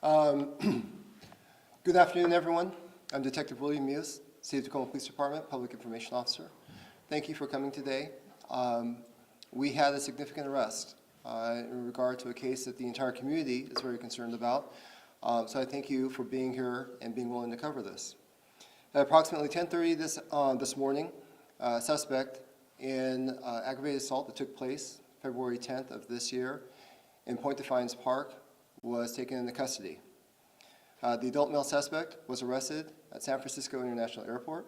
Good afternoon, everyone. I'm Detective William Muse, City of Tacoma Police Department, Public Information Officer. Thank you for coming today. We had a significant arrest in regard to a case that the entire community is very concerned about. So I thank you for being here and being willing to cover this. At approximately 10:30 this morning, a suspect in aggravated assault that took place February 10th of this year in Point Defiance Park was taken into custody. The adult male suspect was arrested at San Francisco International Airport,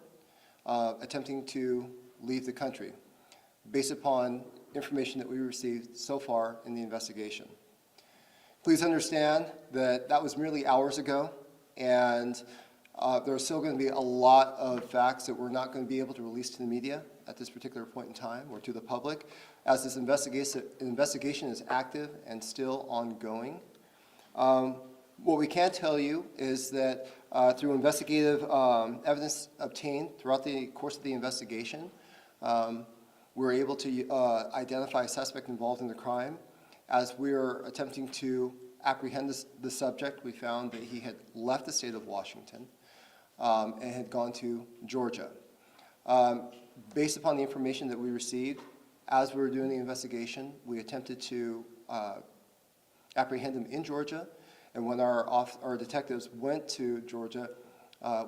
attempting to leave the country, based upon information that we received so far in the investigation. Please understand that that was merely hours ago, and there are still going to be a lot of facts that we're not going to be able to release to the media at this particular point in time, or to the public, as this investigation is active and still ongoing. What we can tell you is that through investigative evidence obtained throughout the course of the investigation, we're able to identify a suspect involved in the crime. As we are attempting to apprehend the subject, we found that he had left the state of Washington and had gone to Georgia. Based upon the information that we received, as we were doing the investigation, we attempted to apprehend him in Georgia. And when our detectives went to Georgia,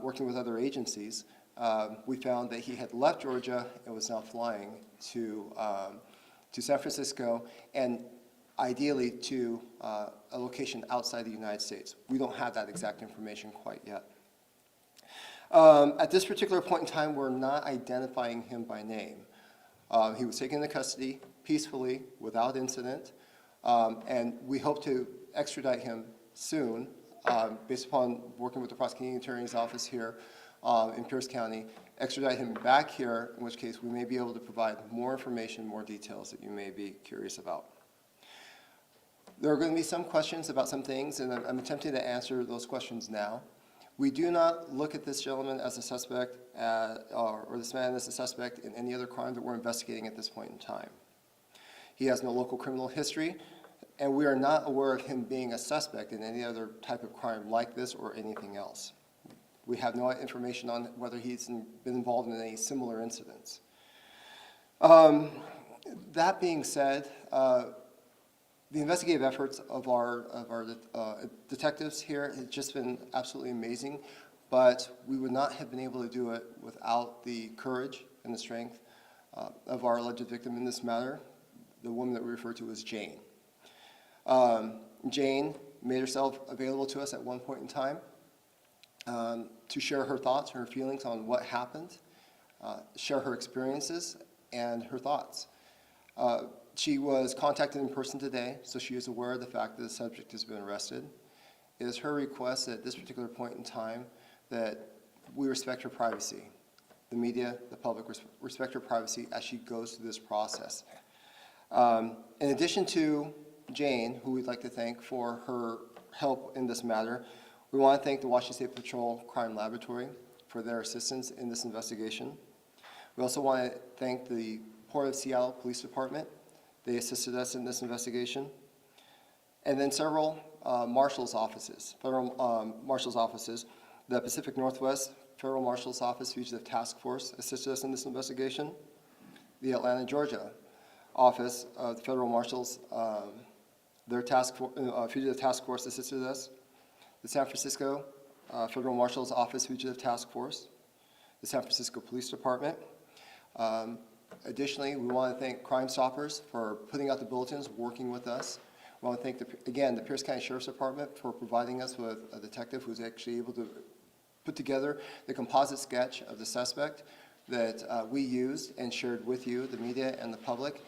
working with other agencies, we found that he had left Georgia and was now flying to San Francisco, and ideally to a location outside the United States. We don't have that exact information quite yet. At this particular point in time, we're not identifying him by name. He was taken into custody peacefully, without incident, and we hope to extradite him soon, based upon working with the prosecuting attorney's office here in Pierce County, extradite him back here, in which case we may be able to provide more information, more details that you may be curious about. There are going to be some questions about some things, and I'm attempting to answer those questions now. We do not look at this gentleman as a suspect, or this man as a suspect in any other crime that we're investigating at this point in time. He has no local criminal history, and we are not aware of him being a suspect in any other type of crime like this or anything else. We have no information on whether he's been involved in any similar incidents. That being said, the investigative efforts of our detectives here have just been absolutely amazing, but we would not have been able to do it without the courage and the strength of our alleged victim in this matter, the woman that we refer to as Jane. Jane made herself available to us at one point in time to share her thoughts, her feelings on what happened, share her experiences and her thoughts. She was contacted in person today, so she is aware of the fact that the subject has been arrested. It is her request at this particular point in time that we respect her privacy. The media, the public respect her privacy as she goes through this process. In addition to Jane, who we'd like to thank for her help in this matter, we want to thank the Washington State Patrol Crime Laboratory for their assistance in this investigation. We also want to thank the Port of Seattle Police Department. They assisted us in this investigation. And then several marshal's offices, federal marshal's offices. The Pacific Northwest Federal Marshal's Office Fugitive Task Force assisted us in this investigation. The Atlanta, Georgia office of the Federal Marshals, their Fugitive Task Force assisted us. The San Francisco Federal Marshal's Office Fugitive Task Force. The San Francisco Police Department. Additionally, we want to thank Crime Stoppers for putting out the bulletins, working with us. We want to thank, again, the Pierce County Sheriff's Department for providing us with a detective who's actually able to put together the composite sketch of the suspect that we used and shared with you, the media and the public,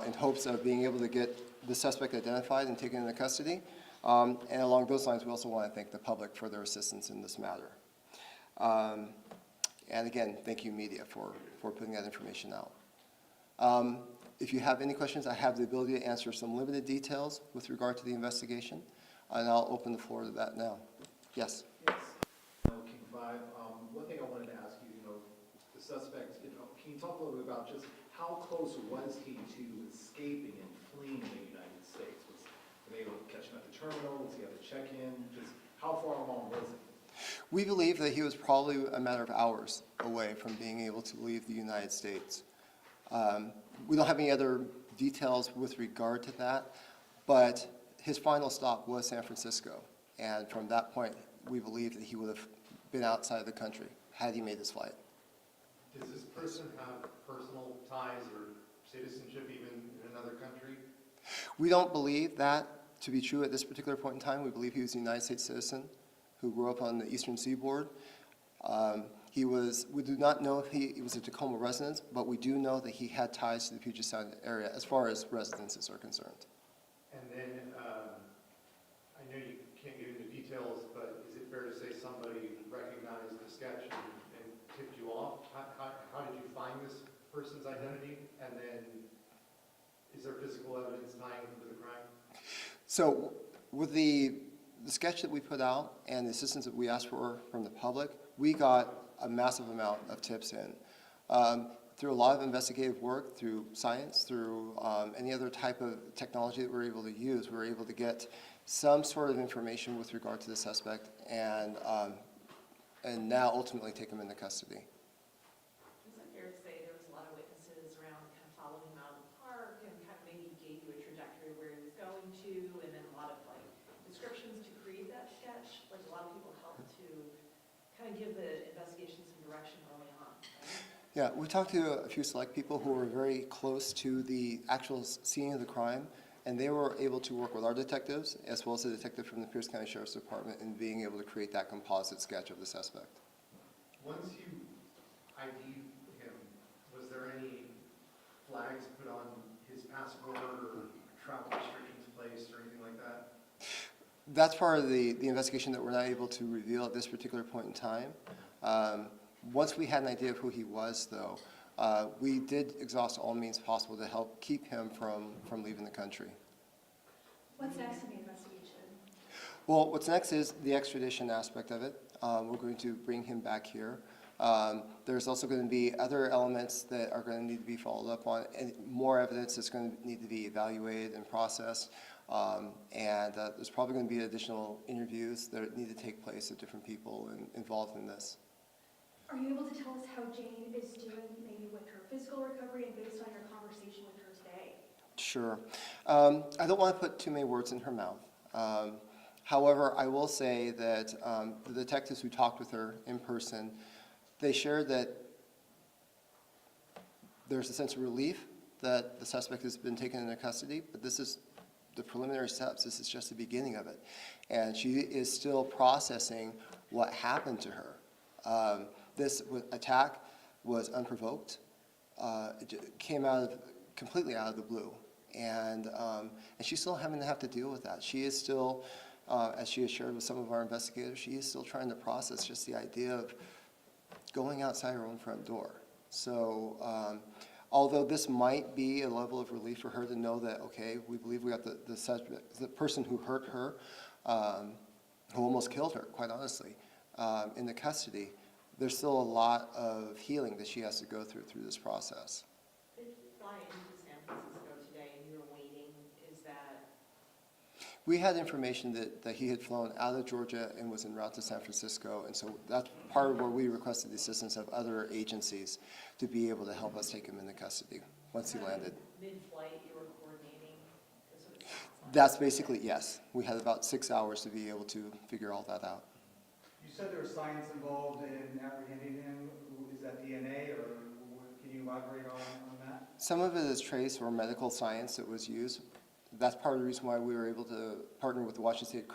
in hopes of being able to get the suspect identified and taken into custody. And along those lines, we also want to thank the public for their assistance in this matter. And again, thank you, media, for putting that information out. If you have any questions, I have the ability to answer some limited details with regard to the investigation, and I'll open the floor to that now. Yes? Yes. King 5, one thing I wanted to ask you, the suspect, can you talk a little bit about just how close was he to escaping and fleeing the United States? Were they able to catch him at the terminal? Was he at the check-in? Just how far along was it? We believe that he was probably a matter of hours away from being able to leave the United States. We don't have any other details with regard to that, but his final stop was San Francisco. And from that point, we believe that he would have been outside the country had he made his flight. Does this person have personal ties or citizenship even in another country? We don't believe that to be true at this particular point in time. We believe he was a United States citizen who grew up on the eastern seaboard. We do not know if he was a Tacoma resident, but we do know that he had ties to the Puget Sound area as far as residences are concerned. And then, I know you can't get into details, but is it fair to say somebody recognized the sketch and tipped you off? How did you find this person's identity? And then, is there physical evidence tying him to the crime? So with the sketch that we put out and the assistance that we asked for from the public, we got a massive amount of tips in. Through a lot of investigative work, through science, through any other type of technology that we're able to use, we're able to get some sort of information with regard to the suspect and now ultimately take him into custody. Is it fair to say there was a lot of witnesses around kind of following him out of the park and kind of maybe gave you a trajectory where he was going to, and then a lot of like descriptions to create that sketch? Like a lot of people helped to kind of give the investigation some direction early on, right? Yeah, we talked to a few select people who were very close to the actual scene of the crime, and they were able to work with our detectives as well as the detective from the Pierce County Sheriff's Department in being able to create that composite sketch of the suspect. Once you ID'd him, was there any flags put on his passport or travel restrictions placed or anything like that? That's part of the investigation that we're not able to reveal at this particular point in time. Once we had an idea of who he was, though, we did exhaust all means possible to help keep him from leaving the country. What's next in the investigation? Well, what's next is the extradition aspect of it. We're going to bring him back here. There's also going to be other elements that are going to need to be followed up on, and more evidence that's going to need to be evaluated and processed. There's probably going to be additional interviews that need to take place with different people involved in this. Are you able to tell us how Jane is doing, maybe with her physical recovery and based on your conversation with her today? Sure. I don't want to put too many words in her mouth. However, I will say that the detectives who talked with her in person, they shared that there's a sense of relief that the suspect has been taken into custody, but this is the preliminary steps. This is just the beginning of it. And she is still processing what happened to her. This attack was unprovoked. It came completely out of the blue. And she's still having to have to deal with that. She is still, as she has shared with some of our investigators, she is still trying to process just the idea of going outside her own front door. So although this might be a level of relief for her to know that, okay, we believe we got the suspect, the person who hurt her, who almost killed her, quite honestly, in the custody, there's still a lot of healing that she has to go through this process. Did you fly into San Francisco today and you were waiting? Is that? We had information that he had flown out of Georgia and was en route to San Francisco, and so that's part of where we requested the assistance of other agencies to be able to help us take him into custody once he landed. Mid-flight, you were coordinating? Is what it sounds like. That's basically, yes. We had about 6 hours to be able to figure all that out. You said there was science involved in apprehending him. Is that DNA, or can you elaborate on that? Some of it is trace or medical science that was used. That's part of the reason why we were able to partner with the Washington State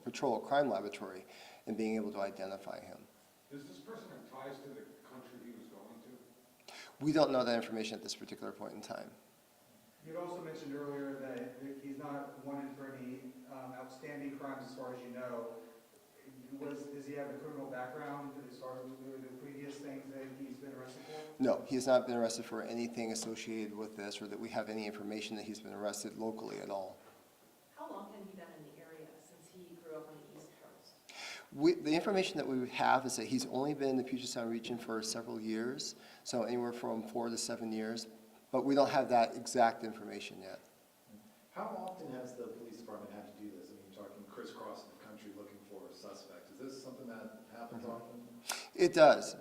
Patrol Crime Laboratory in being able to identify him. Does this person have ties to the country he was going to? We don't know that information at this particular point in time. You had also mentioned earlier that he's not wanted for any outstanding crimes as far as you know. Does he have a criminal background as far as the previous things that he's been arrested for? No, he has not been arrested for anything associated with this, or that we have any information that he's been arrested locally at all. How long had he been in the area since he grew up on the East Coast? The information that we have is that he's only been in the Puget Sound region for several years, so anywhere from 4 to 7 years, but we don't have that exact information yet. How often has the police department had to do this? I mean, you're talking crisscrossing the country looking for a suspect. Is this something that happens often? It does.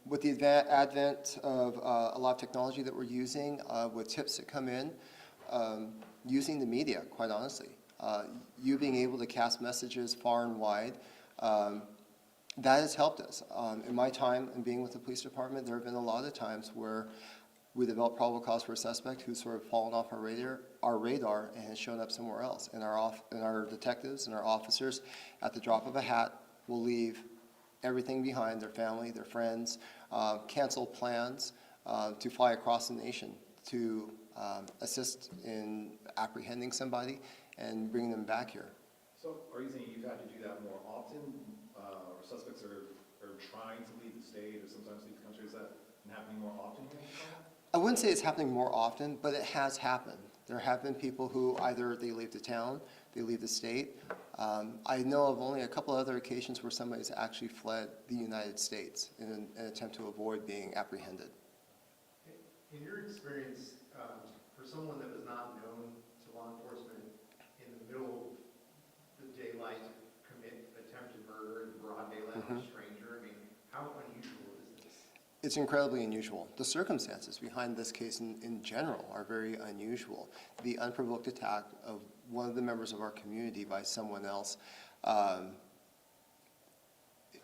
With the advent of a lot of technology that we're using, with tips that come in, using the media, quite honestly, you being able to cast messages far and wide, that has helped us. In my time in being with the police department, there have been a lot of times where we develop probable cause for a suspect who's sort of fallen off our radar and has shown up somewhere else. And our detectives and our officers, at the drop of a hat, will leave everything behind, their family, their friends, cancel plans to fly across the nation to assist in apprehending somebody and bringing them back here. So are you saying you've had to do that more often, or suspects are trying to leave the state or sometimes leave the country? Is that happening more often here in Chicago? I wouldn't say it's happening more often, but it has happened. There have been people who either they leave the town, they leave the state. I know of only a couple other occasions where somebody's actually fled the United States in an attempt to avoid being apprehended. In your experience, for someone that was not known to law enforcement in the middle of the daylight to commit attempted murder in broad daylight on a stranger, I mean, how unusual is this? It's incredibly unusual. The circumstances behind this case in general are very unusual. The unprovoked attack of one of the members of our community by someone else,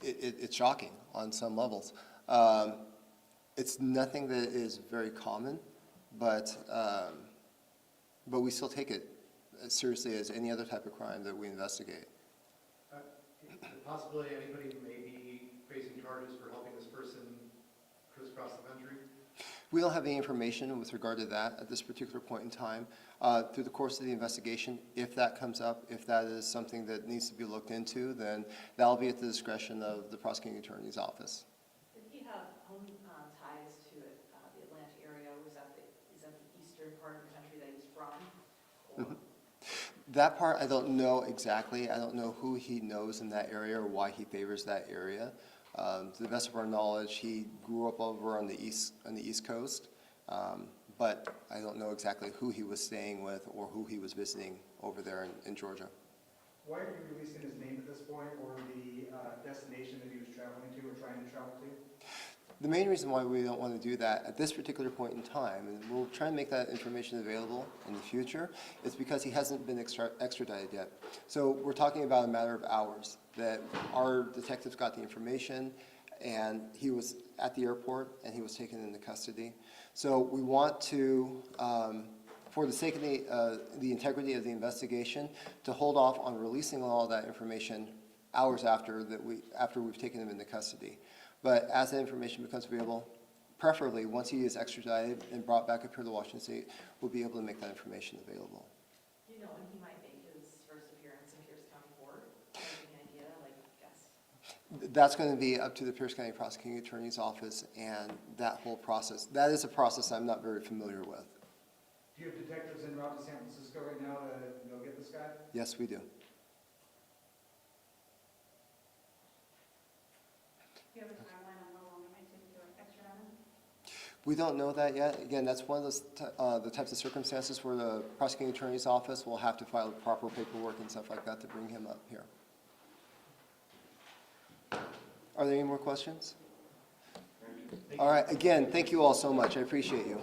it's shocking on some levels. It's nothing that is very common, but we still take it as seriously as any other type of crime that we investigate. The possibility anybody may be facing charges for helping this person crisscross the country? We don't have any information with regard to that at this particular point in time. Through the course of the investigation, if that comes up, if that is something that needs to be looked into, then that'll be at the discretion of the prosecuting attorney's office. Did he have home ties to the Atlanta area, or is that the eastern part of the country that he's from? Or- That part I don't know exactly. I don't know who he knows in that area or why he favors that area. To the best of our knowledge, he grew up over on the East Coast, but I don't know exactly who he was staying with or who he was visiting over there in Georgia. Why are you releasing his name at this point, or the destination that he was traveling to or trying to travel to? The main reason why we don't want to do that at this particular point in time, and we'll try and make that information available in the future, is because he hasn't been extradited yet. So we're talking about a matter of hours that our detectives got the information, and he was at the airport and he was taken into custody. So we want to, for the sake of the integrity of the investigation, to hold off on releasing all of that information hours after we've taken him into custody. But as that information becomes available, preferably once he is extradited and brought back up here to Washington State, we'll be able to make that information available. Do you know when he might make his first appearance in Pierce County Court? Any idea, like, guess? That's going to be up to the Pierce County Prosecuting Attorney's Office and that whole process. That is a process I'm not very familiar with. Do you have detectives en route to San Francisco right now to go get this guy? Yes, we do. Do you have a timeline on how long it might take to extradite him? We don't know that yet. Again, that's one of those the types of circumstances where the Prosecuting Attorney's Office will have to file proper paperwork and stuff like that to bring him up here. Are there any more questions? All right. Again, thank you all so much. I appreciate you.